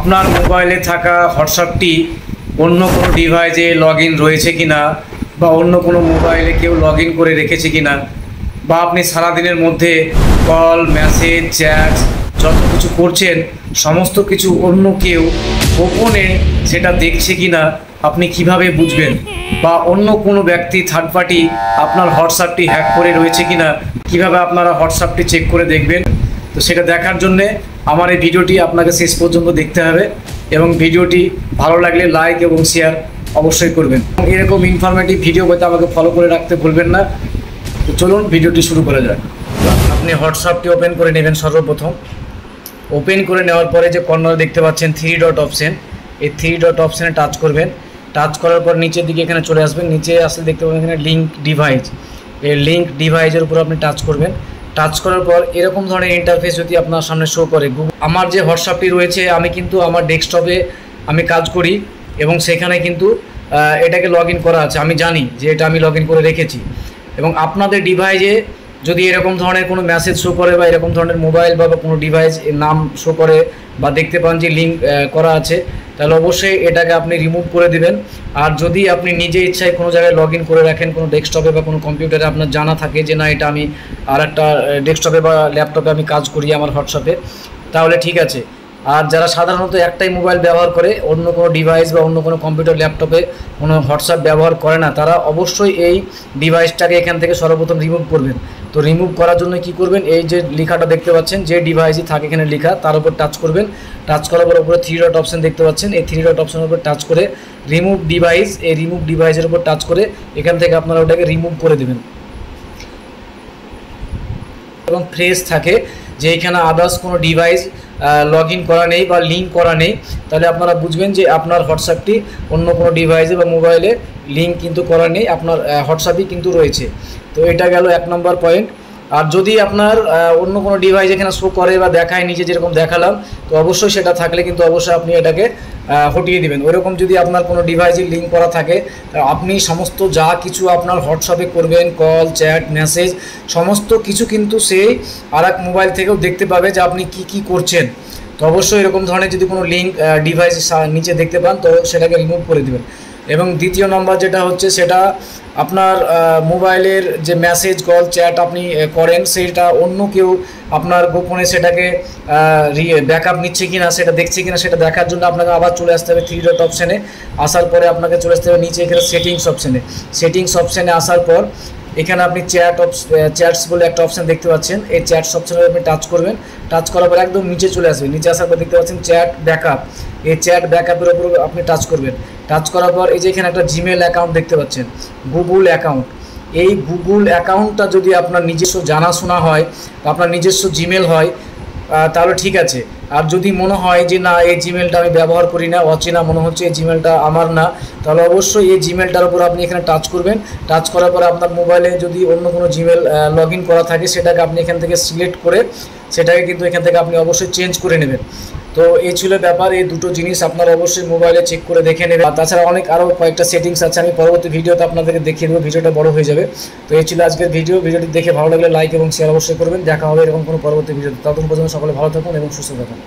আপনার মোবাইলে থাকা হোয়াটসঅ্যাপটি অন্য কোনো ডিভাইসে লগ ইন রয়েছে কিনা বা অন্য কোনো মোবাইলে কেউ লগ ইন করে রেখেছে কিনা, বা আপনি সারাদিনের মধ্যে কল, মেসেজ, চ্যাট যত কিছু করছেন সমস্ত কিছু অন্য কেউ গোপনে সেটা দেখছে কিনা আপনি কিভাবে বুঝবেন, বা অন্য কোনো ব্যক্তি থার্ড পার্টি আপনার হোয়াটসঅ্যাপটি হ্যাক করে রয়েছে কিনা কিভাবে আপনারা হোয়াটসঅ্যাপটি চেক করে দেখবেন। তো সেটা দেখার জন্যে আমার এই ভিডিওটি আপনাকে শেষ পর্যন্ত দেখতে হবে এবং ভিডিওটি ভালো লাগলে লাইক এবং শেয়ার অবশ্যই করবেন। এরকম ইনফরমেটিভ ভিডিও পেতে আমাকে ফলো করে রাখতে ভুলবেন না। তো চলুন ভিডিওটি শুরু করা যাক। আপনি হোয়াটসঅ্যাপটি ওপেন করে নেবেন। সর্বপ্রথম ওপেন করে নেওয়ার পরে যে কর্নারে দেখতে পাচ্ছেন 3 ডট অপশন, এই 3 ডট অপশানে টাচ করবেন। টাচ করার পর নিচের দিকে এখানে চলে আসবেন। নিচে আসলে দেখতে পাবেন এখানে লিঙ্ক ডিভাইস, এই লিঙ্ক ডিভাইসের উপর আপনি টাচ করবেন। টাচ করার পর এরকম ধরনের ইন্টারফেস যদি আপনার সামনে শো করে, আমার যে হোয়াটসঅ্যাপটি রয়েছে আমি কিন্তু আমার ডেস্কটপে আমি কাজ করি এবং সেখানে কিন্তু এটাকে লগ ইন করা আছে, আমি জানি যে এটা আমি লগ ইন করে রেখেছি। এবং আপনাদের ডিভাইসে যদি এরকম ধরনের কোনো মেসেজ শো করে বা এরকম ধরনের মোবাইল বা কোনো ডিভাইস এর নাম শো করে বা দেখতে পান যে লিঙ্ক করা আছে, তাহলে অবশ্যই এটাকে আপনি রিমুভ করে দিবেন। আর যদি আপনি নিজে ইচ্ছায় কোনো জায়গায় লগ ইন করে রাখেন, কোনো ডেস্কটপে বা কোনো কম্পিউটারে আপনার জানা থাকে যে না এটা আমি আর একটা ডেস্কটপে বা ল্যাপটপে আমি কাজ করি আমার হোয়াটসঅ্যাপে, তাহলে ঠিক আছে। আর যারা সাধারণত একটাই মোবাইল ব্যবহার করে, অন্য কোনো ডিভাইস বা অন্য কোনো কম্পিউটার, ল্যাপটপে কোনো হোয়াটসঅ্যাপ ব্যবহার করে না, তারা অবশ্যই এই ডিভাইসটাকে এখান থেকে সর্বপ্রথম রিমুভ করবেন। তো রিমুভ করার জন্য কি করবেন, এই যে লেখাটা দেখতে পাচ্ছেন যে ডিভাইসই থাকে এখানে লেখা, তার উপর টাচ করবেন। টাচ করার পর উপরে 3 ডট অপশন দেখতে পাচ্ছেন, এই 3 ডট অপশনের উপর টাচ করে রিমুভ ডিভাইস, এই রিমুভ ডিভাইসের উপর টাচ করে এখান থেকে আপনারা ওটাকে রিমুভ করে দেবেন। এবং ফ্রেশ থাকে যে এখানে আদার্স কোনো ডিভাইস লগ ইন করা নেই বা লিঙ্ক করা নেই, তাহলে আপনারা বুঝবেন যে আপনার হোয়াটসঅ্যাপটি অন্য কোনো ডিভাইসে বা মোবাইলে লিঙ্ক কিন্তু করা নেই, আপনার হোয়াটসঅ্যাপই কিন্তু রয়েছে। তো এটা গেল 1 নম্বর পয়েন্ট। আর যদি আপনার অন্য কোনো ডিভাইস এখানে শো করে বা দেখায় নিচে যেরকম দেখালাম, তো অবশ্যই সেটা থাকলে কিন্তু অবশ্যই আপনি এটাকে হটিয়ে দিবেন। ওইরকম যদি আপনার কোনো ডিভাইসে লিঙ্ক করা থাকে, আপনি সমস্ত যা কিছু আপনার হোয়াটসঅ্যাপে করবেন, কল, চ্যাট, মেসেজ, সমস্ত কিছু কিন্তু সেই আর এক মোবাইল থেকেও দেখতে পাবে যে আপনি কি কি করছেন। তো অবশ্যই এরকম ধরনের যদি কোনো লিঙ্ক ডিভাইস নিচে দেখতে পান তো সেটাকে রিমুভ করে দেবেন। এবং দ্বিতীয় নম্বর যেটা হচ্ছে, সেটা আপনার মোবাইলের যে মেসেজ, কল, চ্যাট আপনি করেন, সেটা অন্য কেউ আপনার গোপনে সেটাকে ব্যাকআপ নিচ্ছে কিনা, সেটা দেখছে কিনা, সেটা দেখার জন্য আপনাকে আবার চলে আসতে হবে 3 ডট অপশানে। আসার পরে আপনাকে চলে আসতে হবে নিচে এখানে সেটিংস অপশানে। সেটিংস অপশানে আসার পর এখানে আপনি চ্যাটস বলে একটা অপশান দেখতে পাচ্ছেন, এই চ্যাটস অপশানে আপনি টাচ করবেন। টাচ করার পর একদম নিচে চলে আসবেন। নিচে আসার পর দেখতে পাচ্ছেন চ্যাট ব্যাকআপ, এই চ্যাট ব্যাকআপের উপর আপনি টাচ করবেন। টাচ করার পর এই যে এখানে একটা জিমেল অ্যাকাউন্ট দেখতে পাচ্ছেন, গুগল অ্যাকাউন্ট। এই গুগল অ্যাকাউন্টটা যদি আপনার নিজস্ব জানাশোনা হয়, আপনার নিজস্ব জিমেল হয়, তাহলে ঠিক আছে। আর যদি মনে হয় যে না এই জিমেলটা আমি ব্যবহার করি না, অচেনা মনে হচ্ছে এই জিমেলটা আমার না, তাহলে অবশ্যই এই জিমেলটার উপর আপনি এখানে টাচ করবেন। টাচ করার পরে আপনার মোবাইলে যদি অন্য কোনো জিমেল লগ ইন করা থাকে, সেটাকে আপনি এখান থেকে সিলেক্ট করে সেটাকে কিন্তু এখান থেকে আপনি অবশ্যই চেঞ্জ করে নেবেন। তো এই ছিল ব্যাপার। এই দুটো জিনিস আপনারা অবশ্যই মোবাইলে চেক করে দেখে নেবেন। আর তাছাড়া আরও কয়েকটা সেটিংস আছে, আমি পরবর্তী ভিডিওতে আপনাদেরকে দেখিয়ে দেবো, ভিডিওটা বড় হয়ে যাবে। তো এই ছিল আজকের ভিডিওটি দেখে ভালো লাগলে লাইক এবং শেয়ার অবশ্যই করবেন। দেখা হবে এরকম কোনো পরবর্তী ভিডিওতে। ততক্ষণ পর্যন্ত সকলে ভালো থাকুন এবং সুস্থ থাকুন।